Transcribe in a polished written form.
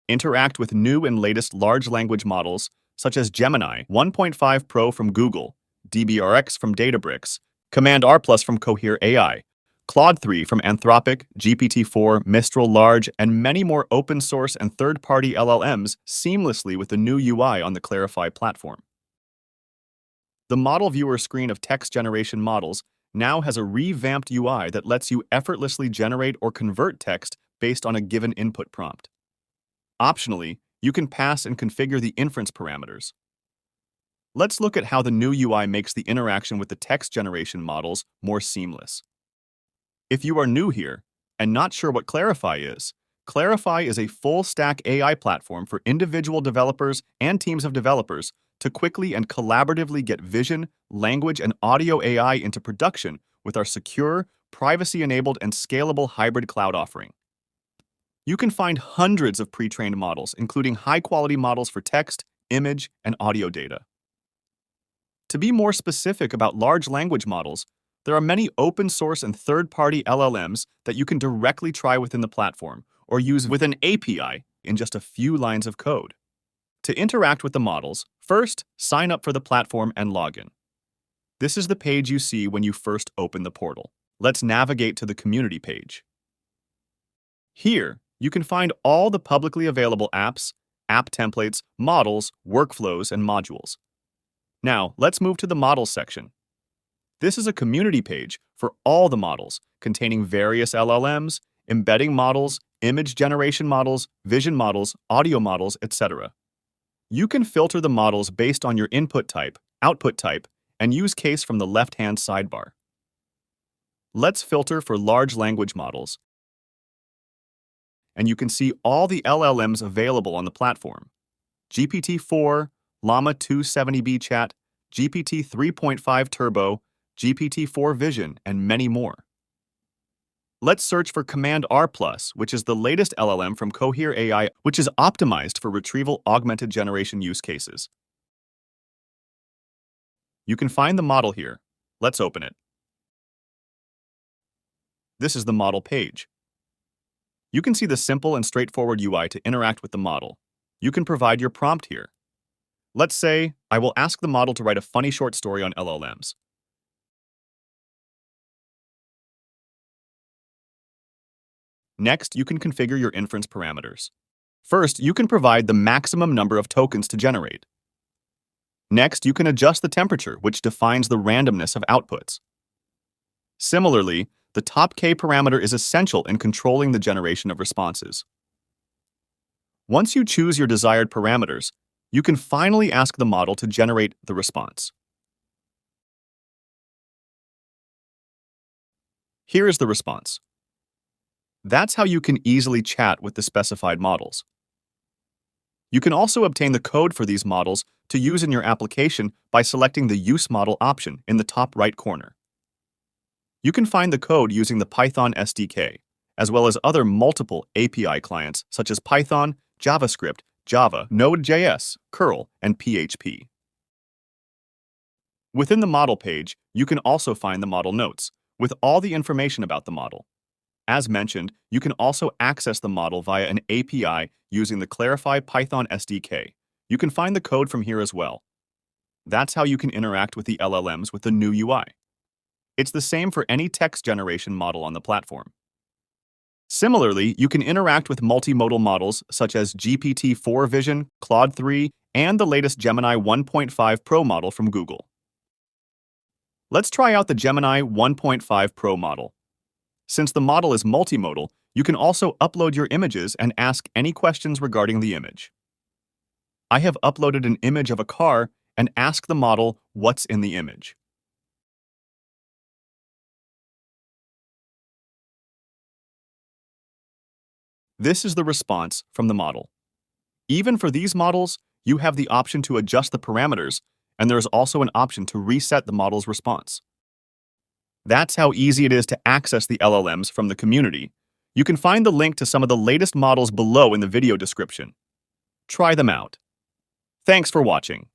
interact with new and latest large language models such as Gemini 1.5 Pro from Google, DBRX from DataBricks, Command R Plus from Cohere AI, Claude 3 from Anthropic, GPT-4, Mistral Large, and many more open source and third-party LLMs seamlessly with the new UI on the Clarifai platform. The model viewer screen of text generation models now has a revamped UI that lets you effortlessly generate or convert text based on a given input prompt. Optionally, you can pass and configure the inference parameters. Let's look at how the new UI makes the interaction with the text generation models more seamless. If you are new here and not sure what Clarifai is a full-stack AI platform for individual developers and teams of developers to quickly and collaboratively get vision, language, and audio AI into production with our secure, privacy-enabled, and scalable hybrid cloud offering. You can find hundreds of pre-trained models, including high-quality models for text, image, and audio data. To be more specific about large language models, there are many open-source and third-party LLMs that you can directly try within the platform or use with an API in just a few lines of code. To interact with the models, first, sign up for the platform and log in. This is the page you see when you first open the portal. Let's navigate to the community page. Here, you can find all the publicly available apps, app templates, models, workflows, and modules. Now, let's move to the models section. This is a community page for all the models, containing various LLMs, embedding models, image generation models, vision models, audio models, etc. You can filter the models based on your input type, output type, and use case from the left-hand sidebar. Let's filter for large language models, and you can see all the LLMs available on the platform: GPT-4, Llama 270B Chat, GPT 3.5 Turbo, GPT-4 Vision, and many more. Let's search for Command R+, which is the latest LLM from Cohere AI, which is optimized for retrieval augmented generation use cases. You can find the model here. Let's open it. This is the model page. You can see the simple and straightforward UI to interact with the model. You can provide your prompt here. Let's say I will ask the model to write a funny short story on LLMs. Next, you can configure your inference parameters. First, you can provide the maximum number of tokens to generate. Next, you can adjust the temperature, which defines the randomness of outputs. Similarly, the top K parameter is essential in controlling the generation of responses. Once you choose your desired parameters, you can finally ask the model to generate the response. Here is the response. That's how you can easily chat with the specified models. You can also obtain the code for these models to use in your application by selecting the Use Model option in the top right corner. You can find the code using the Python SDK, as well as other multiple API clients such as Python, JavaScript, Java, Node.js, curl, and PHP. Within the model page, you can also find the model notes, with all the information about the model. As mentioned, you can also access the model via an API using the Clarifai Python SDK. You can find the code from here as well. That's how you can interact with the LLMs with the new UI. It's the same for any text generation model on the platform. Similarly, you can interact with multimodal models such as GPT-4 Vision, Claude 3, and the latest Gemini 1.5 Pro model from Google. Let's try out the Gemini 1.5 Pro model. Since the model is multimodal, you can also upload your images and ask any questions regarding the image. I have uploaded an image of a car and asked the model what's in the image. This is the response from the model. Even for these models, you have the option to adjust the parameters, and there is also an option to reset the model's response. That's how easy it is to access the LLMs from the community. You can find the link to some of the latest models below in the video description. Try them out. Thanks for watching.